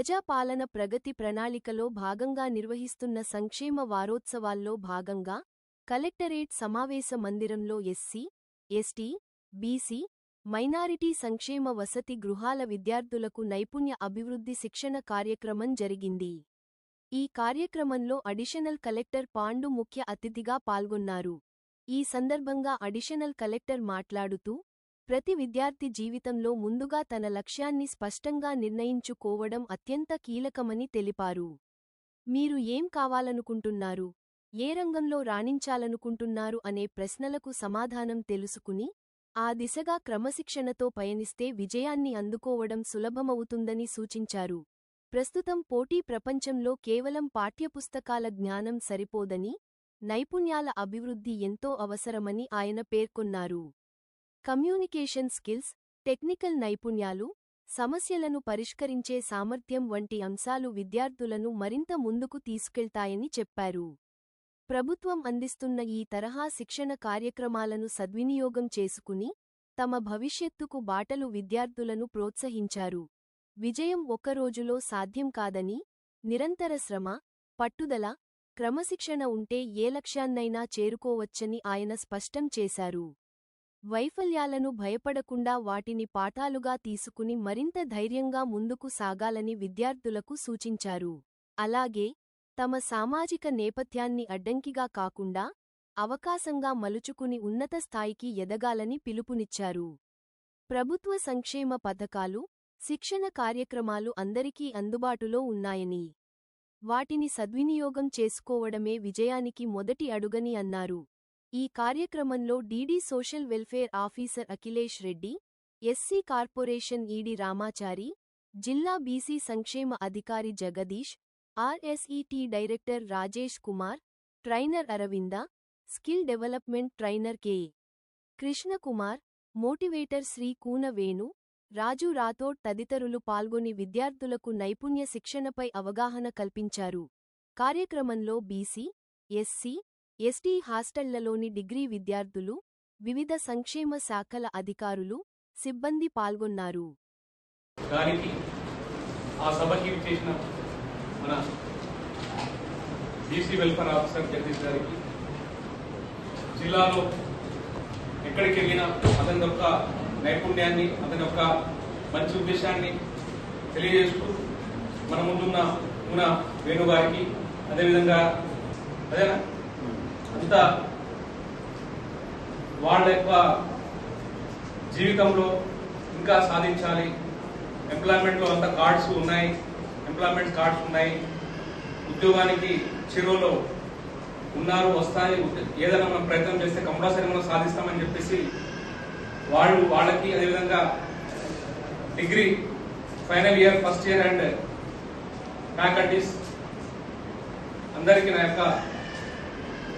ప్రజాపాలన ప్రగతి ప్రణాళికలో భాగంగా నిర్వహిస్తున్న సంక్షేమ వారోత్సవాల్లో భాగంగా కలెక్టరేట్ సమావేశ మందిరంలో ఎస్సీ, ఎస్టీ, బీసీ, మైనారిటీ సంక్షేమ వసతి గృహాల విద్యార్థులకు నైపుణ్య అభివృద్ధి శిక్షణ కార్యక్రమం జరిగింది. ఈ కార్యక్రమంలో అడిషనల్ కలెక్టర్ పాండు ముఖ్య అతిథిగా పాల్గొన్నారు. ఈ సందర్భంగా అడిషనల్ కలెక్టర్ మాట్లాడుతూ, ప్రతి విద్యార్థి జీవితంలో ముందుగా తన లక్ష్యాన్ని స్పష్టంగా నిర్ణయించుకోవడం అత్యంత కీలకమని తెలిపారు. మీరు ఏం కావాలనుకుంటున్నారు, ఏ రంగంలో రాణించాలనుకుంటున్నారు అనే ప్రశ్నలకు సమాధానం తెలుసుకుని, ఆ దిశగా క్రమశిక్షణతో పయనిస్తే విజయాన్ని అందుకోవడం సులభమవుతుందని సూచించారు. ప్రస్తుతం పోటీ ప్రపంచంలో కేవలం పాఠ్యపుస్తకాల జ్ఞానం సరిపోదని, నైపుణ్యాల అభివృద్ధి ఎంతో అవసరమని ఆయన పేర్కొన్నారు. కమ్యూనికేషన్ స్కిల్స్, టెక్నికల్ నైపుణ్యాలు, సమస్యలను పరిష్కరించే సామర్థ్యం వంటి అంశాలు విద్యార్థులను మరింత ముందుకు తీసుకెళ్తాయని చెప్పారు. ప్రభుత్వం అందిస్తున్న ఈ తరహా శిక్షణ కార్యక్రమాలను సద్వినియోగం చేసుకుని, తమ భవిష్యత్తుకు బాటలు విద్యార్థులను ప్రోత్సహించారు. విజయం ఒక్కరోజులో సాధ్యం కాదని, నిరంతర శ్రమ, పట్టుదల, క్రమశిక్షణ ఉంటే ఏ లక్ష్యాన్నైనా చేరుకోవచ్చని ఆయన స్పష్టం చేశారు. వైఫల్యాలను భయపడకుండా వాటిని పాఠాలుగా తీసుకుని మరింత ధైర్యంగా ముందుకు సాగాలని విద్యార్థులకు సూచించారు. అలాగే, తమ సామాజిక నేపథ్యాన్ని అడ్డంకిగా కాకుండా, అవకాశంగా మలుచుకుని ఉన్నత స్థాయికి ఎదగాలని పిలుపునిచ్చారు. ప్రభుత్వ సంక్షేమ పథకాలు, శిక్షణ కార్యక్రమాలు అందరికీ అందుబాటులో ఉన్నాయని, వాటిని సద్వినియోగం చేసుకోవడమే విజయానికి మొదటి అడుగని అన్నారు. ఈ కార్యక్రమంలో DD social welfare officer Akhilesh Reddy, SC corporation ED Ramachari, జిల్లా బీసీ సంక్షేమ అధికారి Jagadish, RSETI director Rajesh Kumar, trainer Aravinda, skill development trainer K. Krishnakumar, motivator Shri Koona Venu, Raju Rathod తదితరులు పాల్గొని విద్యార్థులకు నైపుణ్య శిక్షణపై అవగాహన కల్పించారు. కార్యక్రమంలో బీసీ, ఎస్సీ, ఎస్టీ హాస్టళ్లలోని డిగ్రీ విద్యార్థులు, వివిధ సంక్షేమ శాఖల అధికారులు, సిబ్బంది పాల్గొన్నారు. మన బీసీ వెల్ఫేర్ ఆఫీసర్ జగదీష్ గారికి, జిల్లాలో ఎక్కడికి వెళ్ళినా అతని యొక్క నైపుణ్యాన్ని, అతని యొక్క మంచి ఉద్దేశాన్ని తెలియజేస్తూ మన ముందున్న కూన వేణు గారికి, అదేవిధంగా అదేనా అంతా వాళ్ళ యొక్క జీవితంలో ఇంకా సాధించాలి, ఎంప్లాయ్మెంట్లో అంతా కార్డ్స్ ఉన్నాయి, ఎంప్లాయ్మెంట్ కార్డ్స్ ఉన్నాయి, ఉద్యోగానికి చెరువులో ఉన్నారు, వస్తాయి, ఏదైనా మనం ప్రయత్నం చేస్తే కంపల్సరీ మనం సాధిస్తామని చెప్పేసి వాళ్ళకి, అదేవిధంగా degree final year, first year and faculties అందరికీ నా యొక్క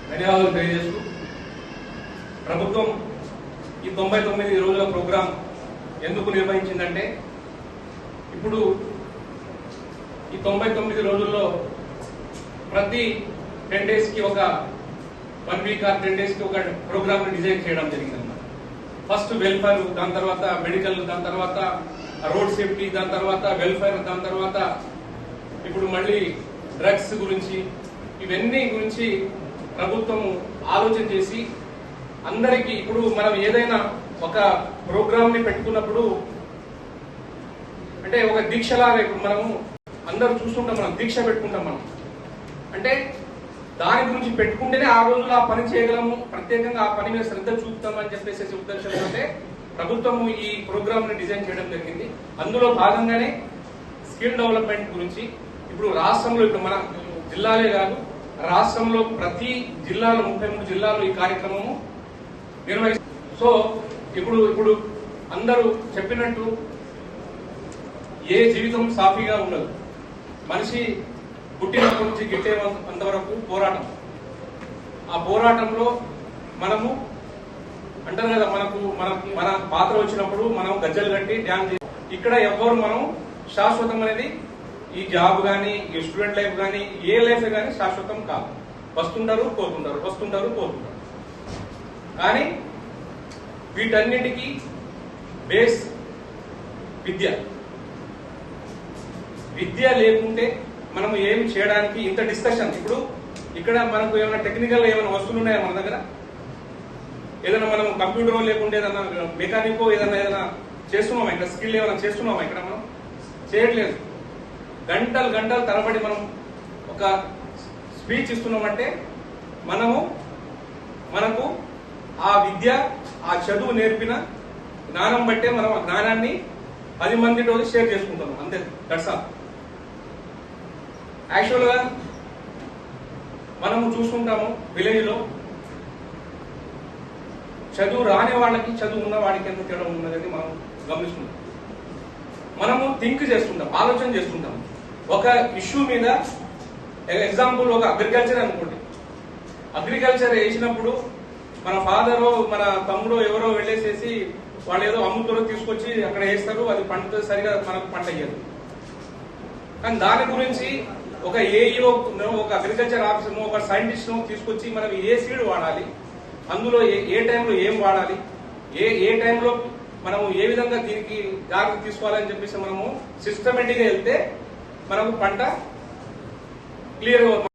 ధన్యవాదాలు తెలియజేస్తూ, ప్రభుత్వం ఈ 99 రోజుల ప్రోగ్రాం ఎందుకు నిర్వహించిందంటే, ఇప్పుడు ఈ 99 రోజుల్లో ప్రతి 10 days కి ఒక 1 week ఆర్ 10 days కి ఒక ప్రోగ్రామ్ డిజైన్ చేయడం జరిగిందన్నమాట. ఫస్ట్ వెల్ఫేర్, దాని తర్వాత మెడికల్, దాని తర్వాత రోడ్ సేఫ్టీ, దాని తర్వాత వెల్ఫేర్, దాని తర్వాత ఇప్పుడు మళ్ళీ డ్రగ్స్ గురించి, ఇవన్నీ గురించి ప్రభుత్వం ఆలోచన చేసి అందరికీ, ఇప్పుడు మనం ఏదైనా ఒక ప్రోగ్రామ్ ని పెట్టుకున్నప్పుడు అంటే ఒక దీక్షలాగా, ఇప్పుడు మనము అందరూ చూస్తుంటాం, మనం దీక్ష పెట్టుకుంటాం. మనం అంటే దాని గురించి పెట్టుకుంటేనే ఆ రోజులో ఆ పని చేయగలము, ప్రత్యేకంగా ఆ పని మీద శ్రద్ధ చూపుతాం అని చెప్పేసి ఉద్దేశంతో ప్రభుత్వం ఈ ప్రోగ్రామ్ ని డిజైన్ చేయడం జరిగింది. అందులో భాగంగానే స్కిల్ డెవలప్మెంట్ గురించి ఇప్పుడు రాష్ట్రంలో, ఇప్పుడు మన జిల్లాలే కాదు, రాష్ట్రంలో ప్రతి జిల్లాలో 33 జిల్లాల్లో ఈ కార్యక్రమము నిర్వహిస్తారు. సో ఇప్పుడు అందరూ చెప్పినట్టు ఏ జీవితం సాఫీగా ఉండదు. మనిషి పుట్టినప్పటి నుంచి గిట్టే అంతవరకు పోరాటం. ఆ పోరాటంలో మనము అంటారు కదా, మన పాత్ర వచ్చినప్పుడు మనం గజ్జలు కట్టి డ్యాన్స్ చేసి, ఇక్కడ ఎవ్వరు మనం శాశ్వతం అనేది, ఈ జాబ్ కానీ, ఈ స్టూడెంట్ లైఫ్ కానీ, ఏ లైఫ్ కానీ శాశ్వతం కాదు. వస్తుంటారు పోతుంటారు, వస్తుంటారు పోతుంటారు. కానీ వీటన్నిటికీ బేస్ విద్య. విద్య లేకుంటే మనం ఏం చేయడానికి ఇంత డిస్కషన్. ఇప్పుడు ఇక్కడ మనకు ఏమైనా టెక్నికల్ ఏమైనా వస్తువులు ఉన్నాయా మన దగ్గర? ఏదైనా మనం కంప్యూటర్ లేకుంటే ఏదైనా మెకానికో ఏదైనా చేస్తున్నామా? ఇక్కడ స్కిల్ ఏమైనా చేస్తున్నామా? ఇక్కడ మనం చేయట్లేదు. గంటలు గంటలు తరబడి మనం ఒక స్పీచ్ ఇస్తున్నామంటే మనకు ఆ విద్య, ఆ చదువు నేర్పిన జ్ఞానం బట్టే మనం ఆ జ్ఞానాన్ని 10 మందితో షేర్ చేసుకుంటాం. అంతే, దట్స్ ఆల్. యాక్చువల్ గా మనము చూసుకుంటాము విలేజ్ లో చదువు రాని వాళ్ళకి చదువు ఉన్న వాడికి ఎంత తేడా ఉన్నదని మనం గమనిస్తున్నాం. మనము థింక్ చేస్తుంటాం, ఆలోచన చేస్తుంటాం. ఒక ఇష్యూ మీద ఎగ్జాంపుల్ ఒక అగ్రికల్చర్ అనుకోండి. అగ్రికల్చర్ వేసినప్పుడు మన ఫాదరో మన తమ్ముడో ఎవరో వెళ్ళేసేసి వాళ్ళు ఏదో అమ్ముతారో తీసుకొచ్చి అక్కడ వేస్తారు, అది పండుతుంది, సరిగా మనకు పంట అయ్యేది. కానీ దాని గురించి ఒక ఏఈఓ, ఒక అగ్రికల్చర్ ఆఫీసర్, ఒక సైంటిస్ట్ తీసుకొచ్చి మనం ఏ సీడ్ వాడాలి, అందులో ఏ టైంలో ఏం వాడాలి, ఏ టైంలో మనము ఏ విధంగా దీనికి జాగ్రత్త తీసుకోవాలని చెప్పేసి మనము సిస్టమేటిక్ గా వెళ్తే మనకు పంట క్లియర్